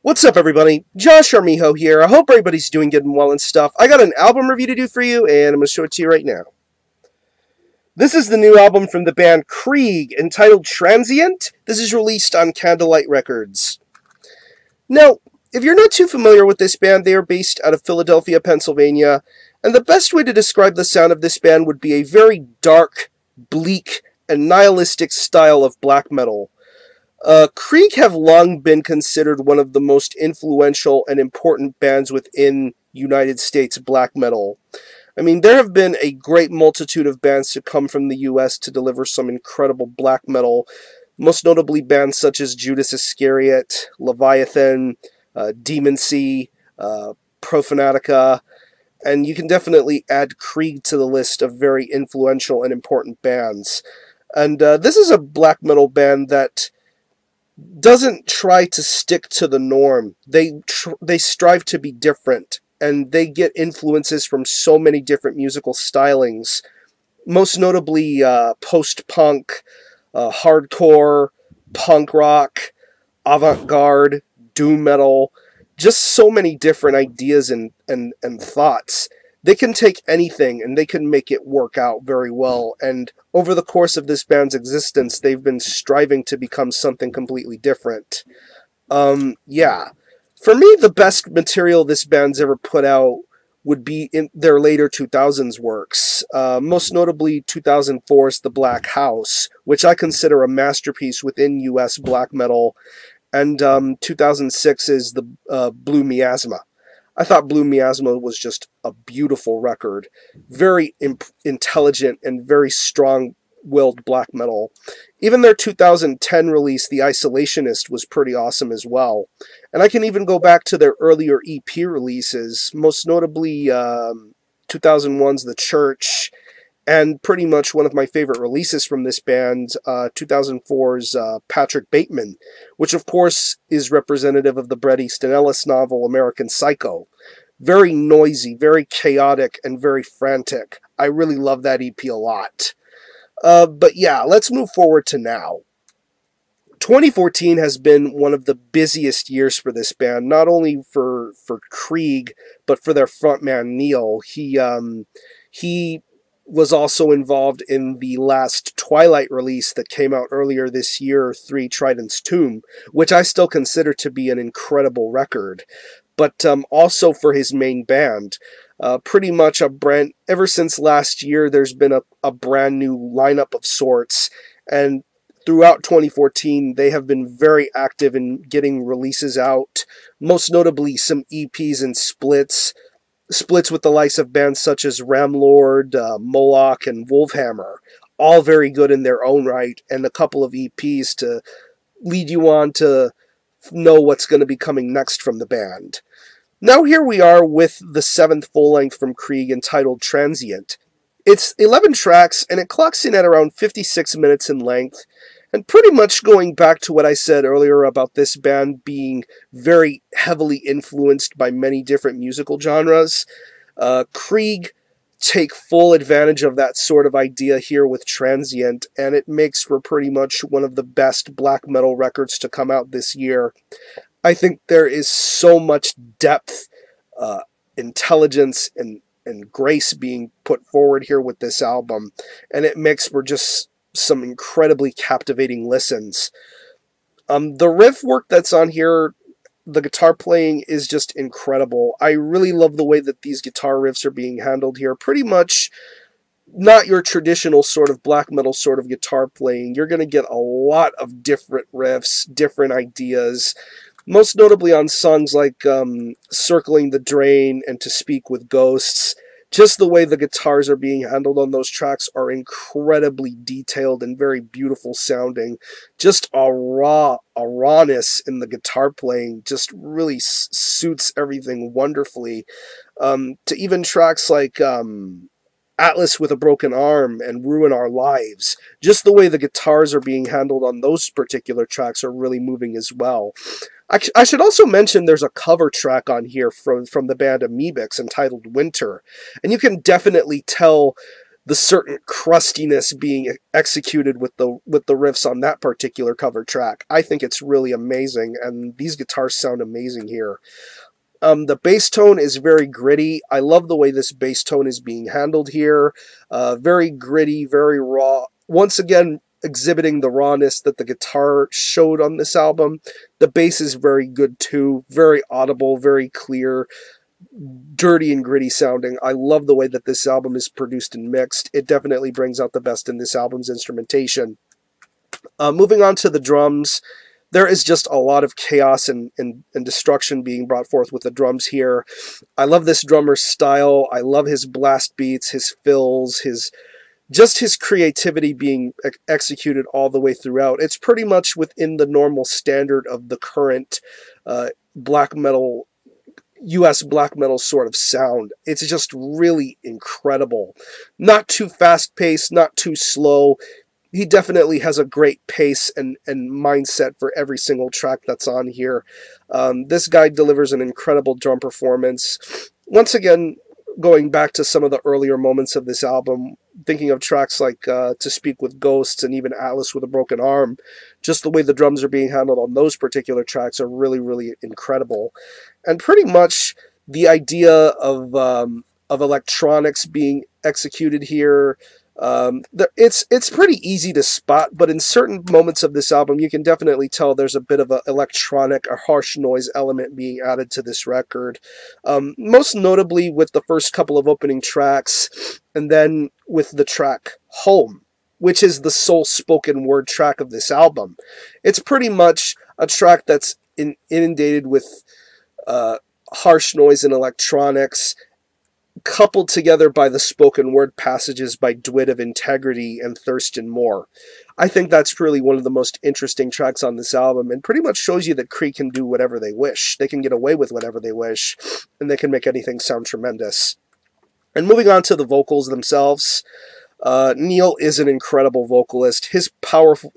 What's up, everybody? Josh Armijo here. I hope everybody's doing good and well and stuff. I got an album review to do for you, and I'm going to show it to you right now. This is the new album from the band Krieg, entitled Transient. This is released on Candlelight Records. Now, if you're not too familiar with this band, they are based out of Philadelphia, Pennsylvania, and the best way to describe the sound of this band would be a very dark, bleak, and nihilistic style of black metal. Krieg have long been considered one of the most influential and important bands within United States black metal. I mean, there have been a great multitude of bands to come from the US to deliver some incredible black metal, most notably bands such as Judas Iscariot, Leviathan, Demon Sea, Profanatica, and you can definitely add Krieg to the list of very influential and important bands. And this is a black metal band that doesn't try to stick to the norm. They strive to be different, and they get influences from so many different musical stylings, most notably post-punk, hardcore, punk rock, avant-garde, doom metal, just so many different ideas and thoughts. They can take anything and they can make it work out very well, and over the course of this band's existence, they've been striving to become something completely different. Yeah. For me, the best material this band's ever put out would be in their later 2000s works, most notably 2004's The Black House, which I consider a masterpiece within US black metal, and 2006's the Blue Miasma. I thought Blue Miasma was just a beautiful record, very intelligent and very strong-willed black metal. Even their 2010 release, The Isolationist, was pretty awesome as well. And I can even go back to their earlier EP releases, most notably 2001's The Church, and pretty much one of my favorite releases from this band, 2004's Patrick Bateman, which of course is representative of the Bret Easton Ellis novel American Psycho. Very noisy, very chaotic, and very frantic. I really love that EP a lot. But yeah, let's move forward to now. 2014 has been one of the busiest years for this band, not only for Krieg, but for their frontman Neil. He was also involved in the last Twilight release that came out earlier this year, 3 Trident's Tomb, which I still consider to be an incredible record, but also for his main band. Pretty much ever since last year, there's been a brand new lineup of sorts, and throughout 2014, they have been very active in getting releases out, most notably some EPs and splits with the likes of bands such as Ramlord, Moloch, and Wolfhammer, all very good in their own right, and a couple of EPs to lead you on to know what's going to be coming next from the band. Now here we are with the 7th full-length from Krieg entitled Transient. It's 11 tracks, and it clocks in at around 56 minutes in length, and pretty much going back to what I said earlier about this band being very heavily influenced by many different musical genres, Krieg take full advantage of that sort of idea here with Transient, and it makes for pretty much one of the best black metal records to come out this year. I think there is so much depth, intelligence, and grace being put forward here with this album, and it makes for just some incredibly captivating listens. The riff work that's on here, the guitar playing is just incredible. I really love the way that these guitar riffs are being handled here. Pretty much not your traditional sort of black metal sort of guitar playing. You're going to get a lot of different riffs, different ideas, most notably on songs like Circling the Drain and To Speak with Ghosts. Just the way the guitars are being handled on those tracks are incredibly detailed and very beautiful sounding. Just a rawness in the guitar playing just really suits everything wonderfully. To even tracks like Atlas with a Broken Arm and Ruin Our Lives. Just the way the guitars are being handled on those particular tracks are really moving as well. I should also mention there's a cover track on here from the band Amoebics entitled Winter, and you can definitely tell the certain crustiness being executed with the riffs on that particular cover track. I think it's really amazing, and these guitars sound amazing here. The bass tone is very gritty. I love the way this bass tone is being handled here. Very gritty, very raw. Once again, exhibiting the rawness that the guitar showed on this album. The bass is very good too. Very audible, very clear, dirty and gritty sounding. I love the way that this album is produced and mixed. It definitely brings out the best in this album's instrumentation. Moving on to the drums. There is just a lot of chaos and destruction being brought forth with the drums here. I love this drummer's style. I love his blast beats, his fills, his creativity being executed all the way throughout. It's pretty much within the normal standard of the current black metal, US black metal sort of sound. It's just really incredible. Not too fast-paced, not too slow. He definitely has a great pace and mindset for every single track that's on here. This guy delivers an incredible drum performance. Once again, going back to some of the earlier moments of this album, thinking of tracks like To Speak with Ghosts and even Atlas with a Broken Arm, just the way the drums are being handled on those particular tracks are really, really incredible. And pretty much the idea of electronics being executed here, it's pretty easy to spot, but in certain moments of this album, you can definitely tell there's a bit of an electronic or harsh noise element being added to this record. Most notably with the first couple of opening tracks, and then with the track Home, which is the sole spoken word track of this album. It's pretty much a track that's inundated with harsh noise and electronics, coupled together by the spoken word passages by Dwid of Integrity and Thurston Moore. I think that's really one of the most interesting tracks on this album, and pretty much shows you that Krieg can do whatever they wish. They can get away with whatever they wish, and they can make anything sound tremendous. And moving on to the vocals themselves, Neil is an incredible vocalist.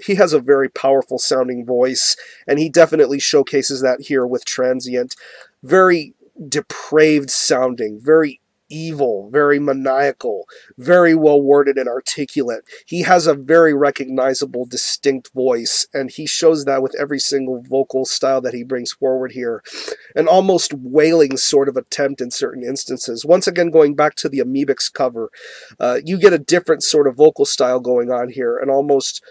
He has a very powerful sounding voice, and he definitely showcases that here with Transient. Very depraved sounding, very evil, very maniacal, very well worded and articulate. He has a very recognizable, distinct voice, and he shows that with every single vocal style that he brings forward here. An almost wailing sort of attempt in certain instances. Once again, going back to the Amoebics cover, you get a different sort of vocal style going on here, an almost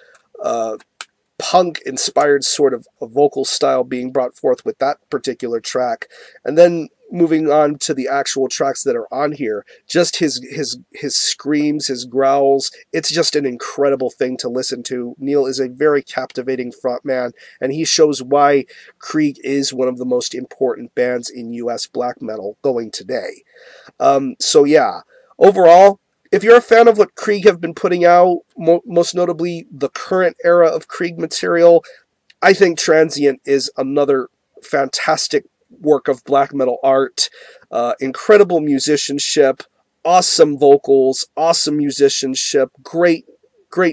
punk-inspired sort of a vocal style being brought forth with that particular track. And then moving on to the actual tracks that are on here, just his screams, his growls, it's just an incredible thing to listen to. Neil is a very captivating frontman, and he shows why Krieg is one of the most important bands in US black metal going today. So yeah, overall, if you're a fan of what Krieg have been putting out, most notably the current era of Krieg material, I think Transient is another fantastic work of black metal art. Incredible musicianship, awesome vocals, awesome musicianship, great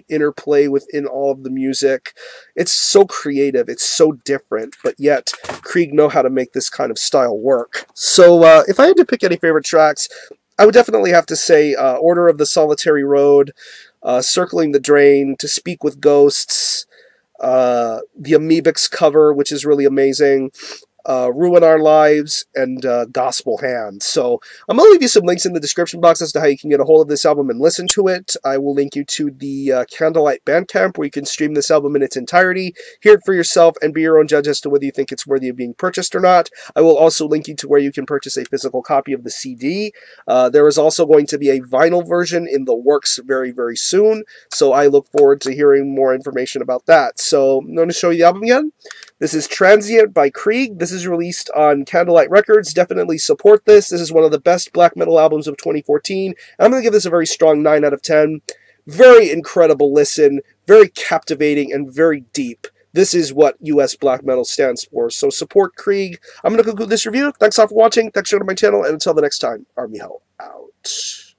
interplay within all of the music. It's so creative, it's so different, but yet Krieg know how to make this kind of style work. So if I had to pick any favorite tracks, I would definitely have to say Order of the Solitary Road, Circling the Drain, To Speak with Ghosts, the Amoebics cover, which is really amazing, Ruin Our Lives, and Gospel Hand. So I'm going to leave you some links in the description box as to how you can get a hold of this album and listen to it. I will link you to the Candlelight Bandcamp, where you can stream this album in its entirety, hear it for yourself, and be your own judge as to whether you think it's worthy of being purchased or not. I will also link you to where you can purchase a physical copy of the CD. There is also going to be a vinyl version in the works very, very soon, so I look forward to hearing more information about that. So I'm going to show you the album again. This is Transient by Krieg. This is released on Candlelight Records. Definitely support this. This is one of the best black metal albums of 2014. And I'm going to give this a very strong 9 out of 10. Very incredible listen, very captivating, and very deep. This is what US black metal stands for. So support Krieg. I'm going to conclude this review. Thanks all for watching. Thanks for joining my channel. And until the next time, Army Hell out.